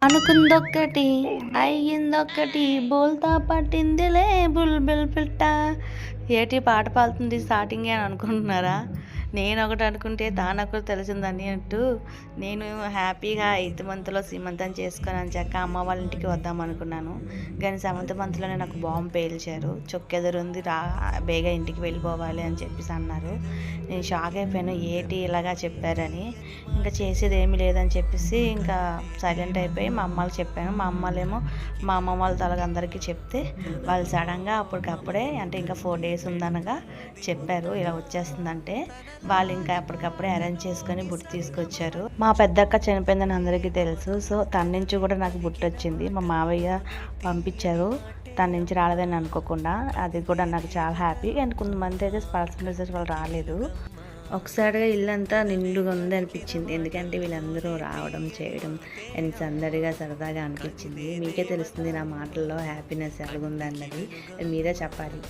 అనుకుందొక్కటి అయ్యిందొక్కటి బోల్తా పట్టిందిలే బుల్బుల్ పిట్ట. ఏటి పాట పాడుతుంది స్టార్టింగే అని అనుకుంటున్నారా? నేను ఒకటి అనుకుంటే తానొకటి తెలిసిందని అంటూ నేను హ్యాపీగా 8th మంత్లో సీమంతం చేసుకొని అని చక్క అమ్మ వాళ్ళ ఇంటికి వద్దాం అనుకున్నాను. కానీ 7th మంత్లోనే నాకు బాంబు పేల్చారు. చొక్కెదురుంది బేగా ఇంటికి వెళ్ళిపోవాలి అని చెప్పేసి అన్నారు. నేను షాక్ అయిపోయాను, ఏటి ఇలాగా చెప్పారని. ఇంకా చేసేది ఏమీ లేదని చెప్పేసి ఇంకా సైలెంట్ అయిపోయి మా అమ్మకి చెప్పాను. మా అమ్మలేమో మా అమ్మ వాళ్ళ తలగందరికీ చెప్తే వాళ్ళు సడన్గా అప్పటికప్పుడే అంటే ఇంకా 4 days ఉందనగా చెప్పారు ఇలా వచ్చేస్తుందంటే. వాళ్ళు ఇంకా అప్పటికప్పుడే అరేంజ్ చేసుకొని బుట్టు తీసుకొచ్చారు. మా పెద్దక్క చనిపోయిందని అందరికీ తెలుసు. సో తన నుంచి కూడా నాకు బుట్టు వచ్చింది. మా మావయ్య పంపించారు తన నుంచి రాలేదని అనుకోకుండా. అది కూడా నాకు చాలా హ్యాపీ. అండ్ కొంతమంది అయితే పర్సనల్ మెసేజ్ వాళ్ళు రాలేదు. ఒకసారిగా ఇల్లంతా నిండుగా ఉంది అనిపించింది. ఎందుకంటే వీళ్ళందరూ రావడం చేయడం అండ్ సందడిగా సరదాగా అనిపించింది. మీకే తెలుస్తుంది నా మాటల్లో హ్యాపీనెస్ ఎలాగుందన్నది. మీరే చెప్పాలి.